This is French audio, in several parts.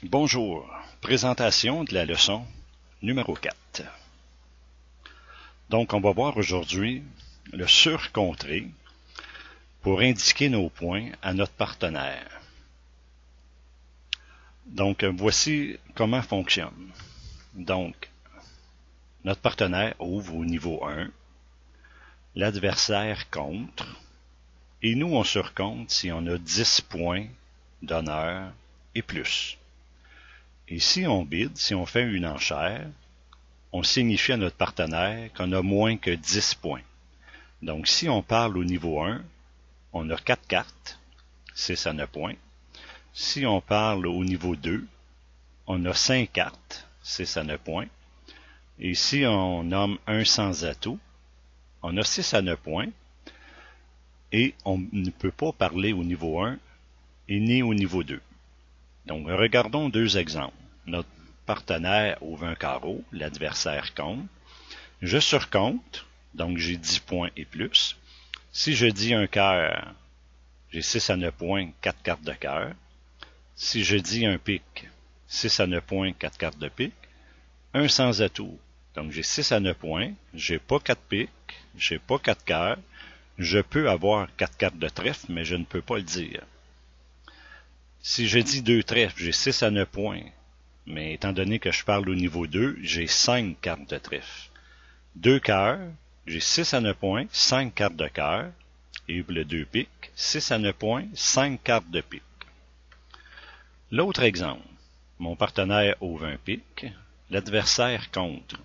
Bonjour, présentation de la leçon numéro 4. Donc, on va voir aujourd'hui le surcontré pour indiquer nos points à notre partenaire. Donc, voici comment fonctionne. Donc, notre partenaire ouvre au niveau 1, l'adversaire contre, et nous, on surcompte si on a 10 points d'honneur et plus. Et si on bide, si on fait une enchère, on signifie à notre partenaire qu'on a moins que 10 points. Donc, si on parle au niveau 1, on a 4 cartes, 6 à 9 points. Si on parle au niveau 2, on a 5 cartes, 6 à 9 points. Et si on nomme un sans atout, on a 6 à 9 points. Et on ne peut pas parler au niveau 1 et ni au niveau 2. Donc, regardons deux exemples. Notre partenaire ouvre un carreau, l'adversaire compte. Je surcompte, donc j'ai 10 points et plus. Si je dis un cœur, j'ai 6 à 9 points, 4 cartes de cœur. Si je dis un pique, 6 à 9 points, 4 cartes de pique. Un sans atout, donc j'ai 6 à 9 points, j'ai pas 4 piques, j'ai pas 4 cœurs. Je peux avoir 4 cartes de trèfle, mais je ne peux pas le dire. Si je dis 2 trèfles, j'ai 6 à 9 points, mais étant donné que je parle au niveau 2, j'ai 5 cartes de trèfle. 2 cœurs, j'ai 6 à 9 points, 5 cartes de cœur, et le 2 piques, 6 à 9 points, 5 cartes de pique. L'autre exemple, mon partenaire ouvre un pique, l'adversaire contre.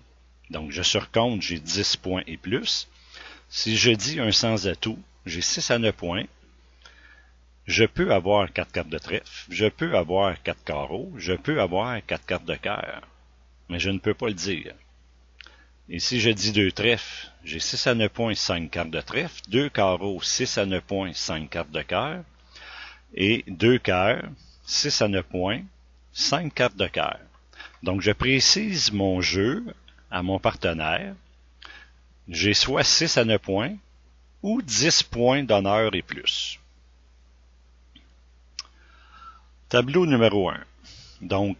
Donc je surcompte, j'ai 10 points et plus. Si je dis un sans atout, j'ai 6 à 9 points. Je peux avoir 4 cartes de trèfle, je peux avoir 4 carreaux, je peux avoir 4 cartes de cœur, mais je ne peux pas le dire. Et si je dis 2 trèfles, j'ai 6 à 9 points, 5 cartes de trèfle, 2 carreaux, 6 à 9 points, 5 cartes de cœur, et 2 cœurs, 6 à 9 points, 5 cartes de cœur. Donc je précise mon jeu à mon partenaire. J'ai soit 6 à 9 points ou 10 points d'honneur et plus. Tableau numéro 1. Donc,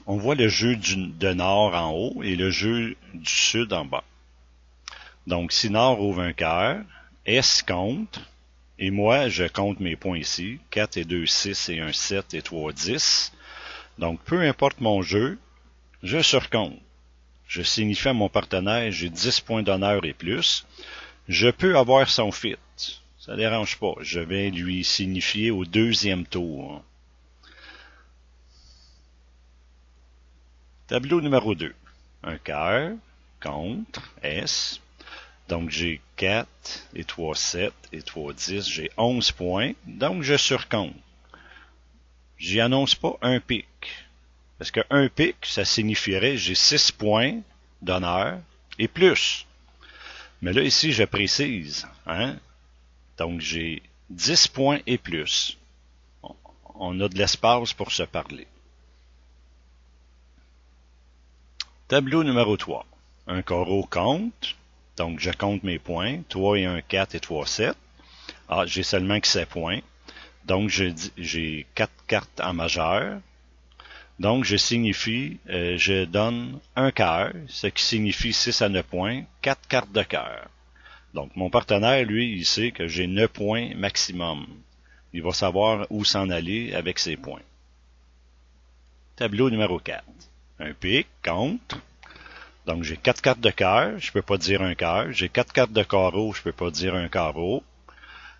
on voit le jeu de Nord en haut et le jeu du Sud en bas. Donc, si Nord ouvre un cœur, S compte, et moi, je compte mes points ici. 4 et 2, 6 et 1, 7 et 3, 10. Donc, peu importe mon jeu, je surcompte. Je signifie à mon partenaire, j'ai 10 points d'honneur et plus. Je peux avoir son fit. Ça ne dérange pas. Je vais lui signifier au deuxième tour. Tableau numéro 2. Un cœur, contre, S. Donc j'ai 4 et 3, 7 et 3, 10. J'ai 11 points. Donc je surcompte. J'y annonce pas un pic. Parce que un pic, ça signifierait j'ai 6 points d'honneur et plus. Mais là, ici, je précise. Donc j'ai 10 points et plus. On a de l'espace pour se parler. Tableau numéro 3. Un carreau compte. Donc, je compte mes points. 3 et 1, 4 et 3, 7. Ah, j'ai seulement que 7 points. Donc, j'ai 4 cartes en majeur. Donc, je donne un cœur, ce qui signifie 6 à 9 points, 4 cartes de cœur. Donc, mon partenaire, lui, il sait que j'ai 9 points maximum. Il va savoir où s'en aller avec ses points. Tableau numéro 4. Un pic, contre. Donc, j'ai 4 cartes de cœur, je peux pas dire un cœur. J'ai 4 cartes de carreau, je peux pas dire un carreau.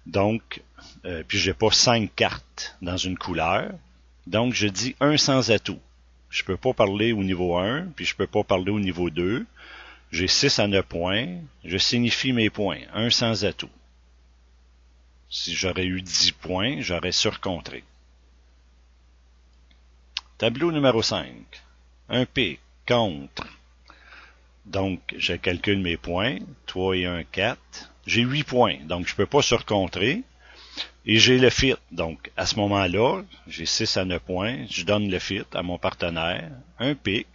Donc, puis j'ai pas 5 cartes dans une couleur. Donc, je dis un sans atout. Je peux pas parler au niveau 1, puis je peux pas parler au niveau 2. J'ai 6 à 9 points. Je signifie mes points. Un sans atout. Si j'aurais eu 10 points, j'aurais surcontré. Tableau numéro 5. Un pic, contre. Donc, je calcule mes points. 3 et 1, 4. J'ai 8 points, donc je peux pas surcontrer. Et j'ai le fit. Donc, à ce moment-là, j'ai 6 à 9 points. Je donne le fit à mon partenaire. Un pic.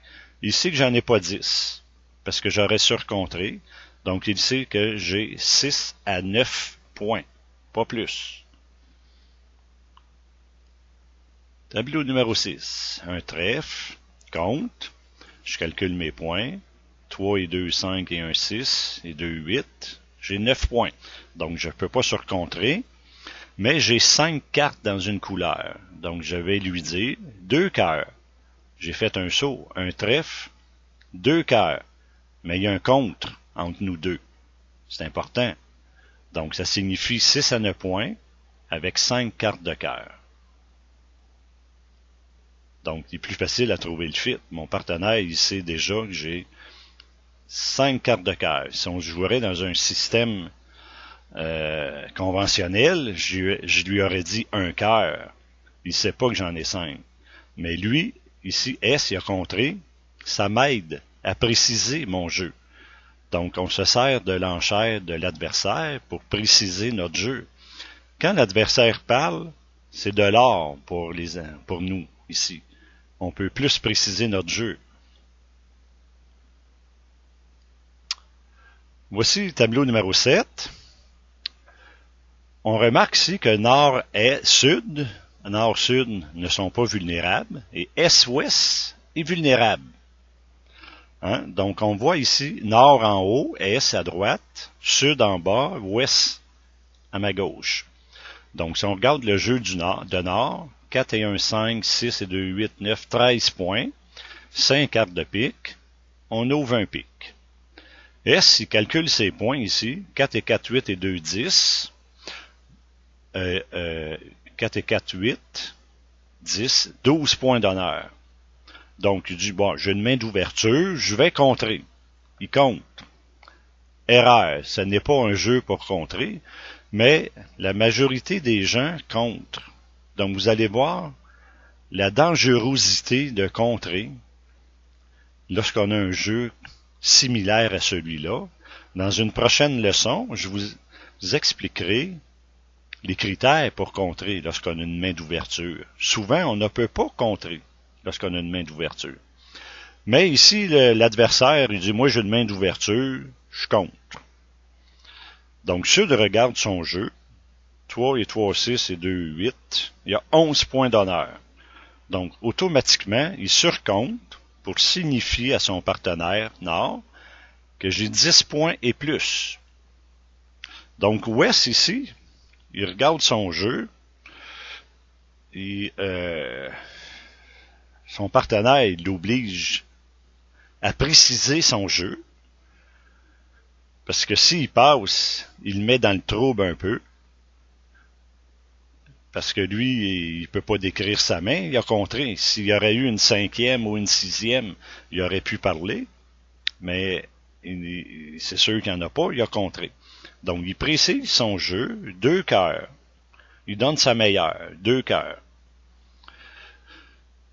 Il sait que j'en ai pas 10. Parce que j'aurais surcontré. Donc, il sait que j'ai 6 à 9 points. Pas plus. Tableau numéro 6. Un trèfle, compte, je calcule mes points. 3 et 2, 5 et 1, 6 et 2, 8. J'ai 9 points. Donc, je ne peux pas surcontrer. Mais j'ai 5 cartes dans une couleur. Donc, je vais lui dire 2 cœurs. J'ai fait un saut, un trèfle, 2 cœurs. Mais il y a un contre entre nous deux. C'est important. Donc, ça signifie 6 à 9 points avec 5 cartes de cœur. Donc, il est plus facile à trouver le fit. Mon partenaire, il sait déjà que j'ai 5 cartes de cœur. Si on jouerait dans un système conventionnel, je lui aurais dit un cœur. Il sait pas que j'en ai 5. Mais lui, ici, S, il a contré. Ça m'aide à préciser mon jeu. Donc, on se sert de l'enchère de l'adversaire pour préciser notre jeu. Quand l'adversaire parle, c'est de l'or pour nous, ici. On peut plus préciser notre jeu. Voici le tableau numéro 7. On remarque ici que nord et sud, nord-sud ne sont pas vulnérables et est-ouest est vulnérable. Hein? Donc on voit ici nord en haut, est à droite, sud en bas, ouest à ma gauche. Donc si on regarde le jeu de nord, 4 et 1, 5, 6 et 2, 8, 9, 13 points, 5 cartes de pique, on ouvre un pique. S, il calcule ses points ici. 4 et 4, 8 et 2, 10. 4 et 4, 8, 10, 12 points d'honneur. Donc, il dit, bon, j'ai une main d'ouverture, je vais contrer. Il compte. Erreur, ce n'est pas un jeu pour contrer, mais la majorité des gens contrent. Donc, vous allez voir la dangerosité de contrer lorsqu'on a un jeu similaire à celui-là. Dans une prochaine leçon, je vous expliquerai les critères pour contrer lorsqu'on a une main d'ouverture. Souvent, on ne peut pas contrer lorsqu'on a une main d'ouverture. Mais ici, l'adversaire, il dit, moi j'ai une main d'ouverture, je compte. Donc, Sud regarde son jeu. 3 et 3, 6 et 2, 8. Il y a 11 points d'honneur. Donc, automatiquement, il surcompte pour signifier à son partenaire Nord que j'ai 10 points et plus. Donc, Ouest, ici, il regarde son jeu et son partenaire l'oblige à préciser son jeu parce que s'il passe, il le met dans le trouble un peu parce que lui, il peut pas décrire sa main, il a contré. S'il y aurait eu une 5e ou une 6e, il aurait pu parler, mais c'est sûr qu'il n'y en a pas, il a contré. Donc, il précise son jeu, 2 cœurs. Il donne sa meilleure, 2 cœurs.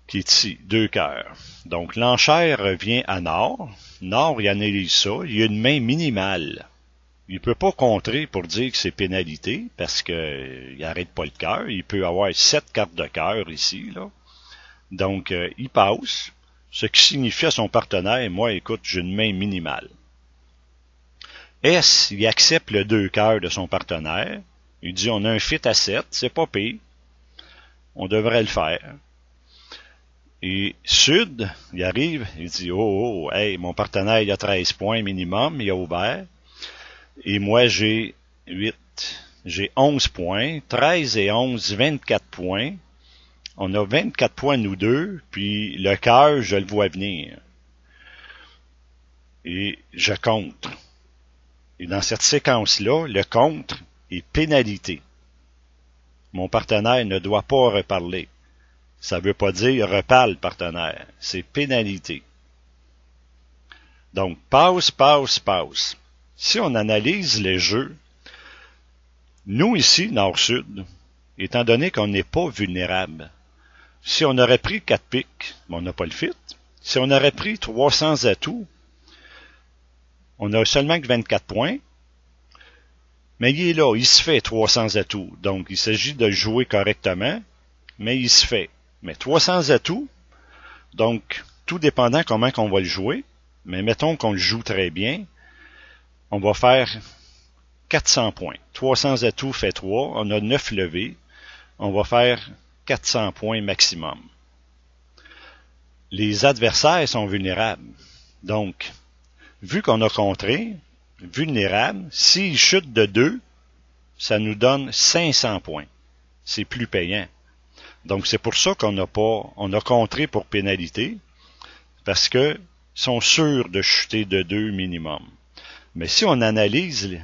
Qui est ici, 2 cœurs. Donc, l'enchère revient à Nord. Nord, il analyse ça. Il y a une main minimale. Il peut pas contrer pour dire que c'est pénalité, parce que il arrête pas le cœur. Il peut avoir 7 cartes de cœur ici, là. Donc, il passe. Ce qui signifie à son partenaire, moi, écoute, j'ai une main minimale. S, il accepte le 2 cœurs de son partenaire. Il dit, on a un fit à 7, c'est pas pire. On devrait le faire. Et Sud, il arrive, il dit, oh, hey, mon partenaire, il a 13 points minimum, il a ouvert. Et moi, j'ai 11 points. 13 et 11, 24 points. On a 24 points, nous deux, puis le cœur, je le vois venir. Et je contre. Et dans cette séquence-là, le contre est pénalité. Mon partenaire ne doit pas reparler. Ça ne veut pas dire reparle, partenaire. C'est pénalité. Donc, passe, passe, passe. Si on analyse les jeux, nous ici, Nord-Sud, étant donné qu'on n'est pas vulnérable, si on aurait pris 4 piques, on n'a pas le fit. Si on aurait pris 300 atouts, on a seulement que 24 points. Mais il est là, il se fait 300 atouts. Donc, il s'agit de jouer correctement, mais il se fait. Mais 300 atouts, donc, tout dépendant comment qu'on va le jouer, mais mettons qu'on le joue très bien, on va faire 400 points. 300 atouts fait 3, on a 9 levées. On va faire 400 points maximum. Les adversaires sont vulnérables. Donc, vu qu'on a contré, vulnérable, s'il chute de 2, ça nous donne 500 points. C'est plus payant. Donc, c'est pour ça on a contré pour pénalité, parce que sont sûrs de chuter de 2 minimum. Mais si on analyse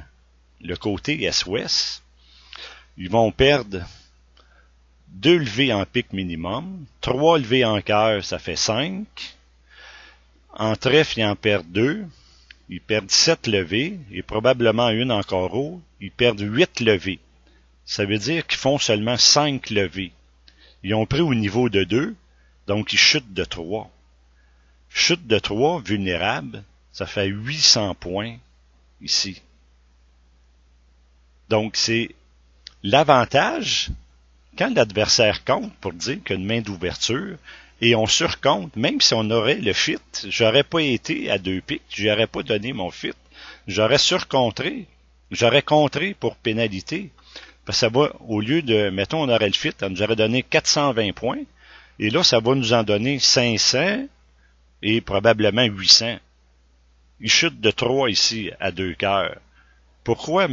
le côté S-Ouest, ils vont perdre 2 levées en pique minimum, 3 levées en cœur, ça fait 5. En trèfle, ils en perdent 2. Ils perdent 7 levées, et probablement une en carreau, ils perdent 8 levées. Ça veut dire qu'ils font seulement 5 levées. Ils ont pris au niveau de 2, donc ils chutent de 3. Chute de 3, vulnérable, ça fait 800 points ici. Donc c'est l'avantage quand l'adversaire compte pour dire qu'il y a une main d'ouverture et on surcompte, même si on aurait le fit, j'aurais pas été à 2 piques, j'aurais pas donné mon fit, j'aurais surcontré, j'aurais contré pour pénalité. Parce que ça va, au lieu de, mettons, on aurait le fit, on nous aurait donné 420 points, et là, ça va nous en donner 500 et probablement 800. Il chute de 3 ici à 2 cœurs. Pourquoi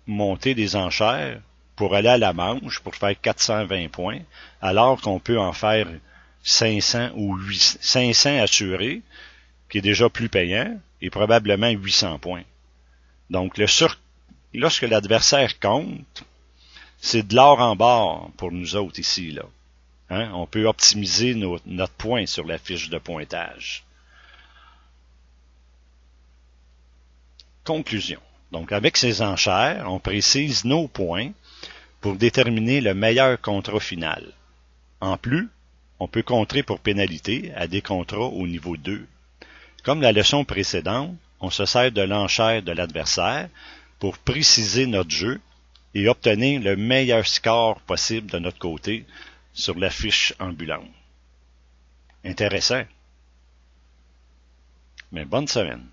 monter des enchères pour aller à la manche, pour faire 420 points, alors qu'on peut en faire 500 ou 500 assurés, qui est déjà plus payant, et probablement 800 points. Donc, lorsque l'adversaire compte, c'est de l'or en barre pour nous autres ici, là. Hein? On peut optimiser notre point sur la fiche de pointage. Conclusion. Donc, avec ces enchères, on précise nos points pour déterminer le meilleur contrat final. En plus, on peut contrer pour pénalité à des contrats au niveau 2. Comme la leçon précédente, on se sert de l'enchère de l'adversaire pour préciser notre jeu et obtenir le meilleur score possible de notre côté sur la fiche ambulante. Intéressant. Mais bonne semaine.